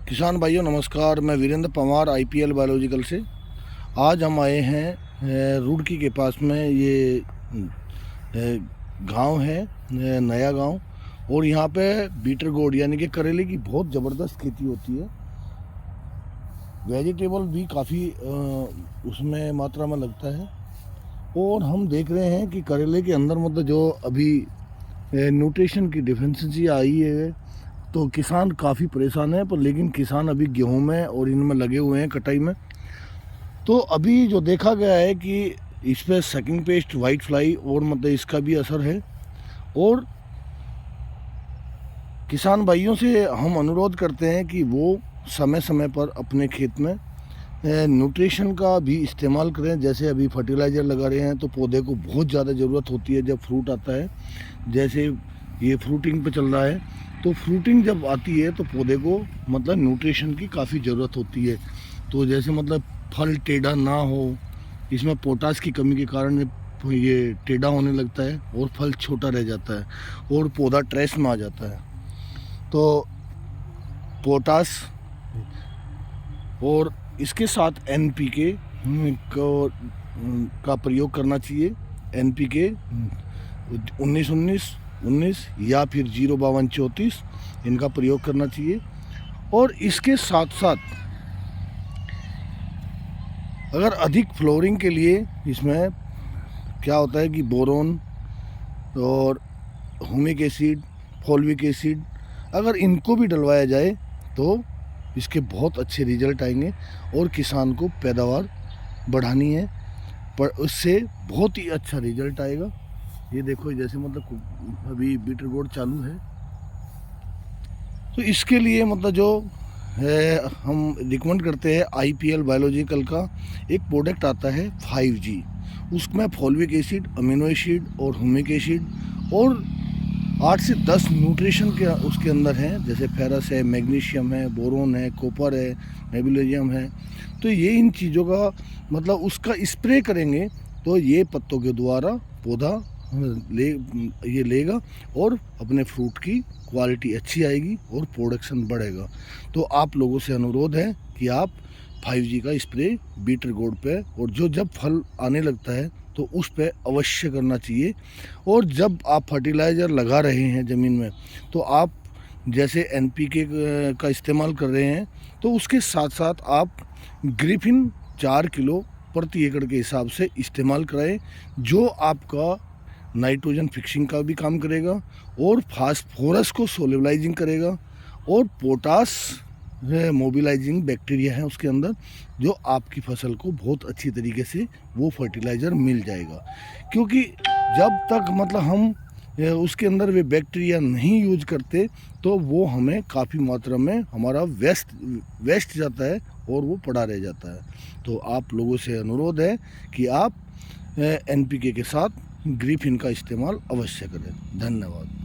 किसान भाइयों नमस्कार। मैं वीरेंद्र पंवार आईपीएल बायोलॉजिकल से। आज हम आए हैं रुड़की के पास में। ये गांव है नया गांव, और यहाँ पे बीटर गोड यानी कि करेले की बहुत ज़बरदस्त खेती होती है। वेजिटेबल भी काफ़ी उसमें मात्रा में लगता है। और हम देख रहे हैं कि करेले के अंदर मतलब जो अभी न्यूट्रिशन की डिफिशिएंसी आई है, तो किसान काफ़ी परेशान है। पर लेकिन किसान अभी गेहूं में और इनमें लगे हुए हैं कटाई में। तो अभी जो देखा गया है कि इस पर सकिंग पेस्ट, वाइट फ्लाई और मतलब इसका भी असर है। और किसान भाइयों से हम अनुरोध करते हैं कि वो समय समय पर अपने खेत में न्यूट्रिशन का भी इस्तेमाल करें। जैसे अभी फर्टिलाइज़र लगा रहे हैं तो पौधे को बहुत ज़्यादा ज़रूरत होती है जब फ्रूट आता है। जैसे ये फ्रूटिंग पे चल रहा है, तो फ्रूटिंग जब आती है तो पौधे को मतलब न्यूट्रिशन की काफ़ी ज़रूरत होती है। तो जैसे मतलब फल टेढ़ा ना हो, इसमें पोटास की कमी के कारण ये टेढ़ा होने लगता है और फल छोटा रह जाता है और पौधा ट्रेस में आ जाता है। तो पोटास और इसके साथ एनपीके का प्रयोग करना चाहिए। एनपीके 19-19-19 या फिर 0-52-34 इनका प्रयोग करना चाहिए। और इसके साथ साथ अगर अधिक फ्लोरिंग के लिए इसमें क्या होता है कि बोरोन और ह्यूमिक एसिड, फॉल्विक एसिड, अगर इनको भी डलवाया जाए तो इसके बहुत अच्छे रिजल्ट आएंगे। और किसान को पैदावार बढ़ानी है, पर उससे बहुत ही अच्छा रिजल्ट आएगा। ये देखो, जैसे मतलब अभी बीटर गोड चालू है, तो इसके लिए मतलब जो है हम रिकमेंड करते हैं आईपीएल बायोलॉजिकल का एक प्रोडक्ट आता है 5G। उसमें फॉल्विक एसिड, अमीनो एसिड और ह्यूमिक एसिड और 8 से 10 न्यूट्रिशन के उसके अंदर हैं। जैसे फेरस है, मैग्नीशियम है, बोरोन है, कॉपर है, नेबुलियम है। तो ये इन चीज़ों का मतलब उसका स्प्रे करेंगे तो ये पत्तों के द्वारा पौधा ये लेगा और अपने फ्रूट की क्वालिटी अच्छी आएगी और प्रोडक्शन बढ़ेगा। तो आप लोगों से अनुरोध है कि आप 5G का स्प्रे बीटर गोड पे, और जब फल आने लगता है तो उस पे अवश्य करना चाहिए। और जब आप फर्टिलाइज़र लगा रहे हैं ज़मीन में, तो आप जैसे एनपीके का इस्तेमाल कर रहे हैं तो उसके साथ साथ आप ग्रिफिन 4 किलो प्रति एकड़ के हिसाब से इस्तेमाल कराएं, जो आपका नाइट्रोजन फिक्सिंग का भी काम करेगा और फास्फोरस को सोल्युबलाइजिंग करेगा और पोटास मोबिलाइजिंग बैक्टीरिया है उसके अंदर, जो आपकी फसल को बहुत अच्छी तरीके से वो फर्टिलाइज़र मिल जाएगा। क्योंकि जब तक मतलब हम उसके अंदर वे बैक्टीरिया नहीं यूज करते तो वो हमें काफ़ी मात्रा में हमारा वेस्ट जाता है और वो पड़ा रह जाता है। तो आप लोगों से अनुरोध है कि आप एनपीके के साथ ग्रिफिन का इस्तेमाल अवश्य करें। धन्यवाद।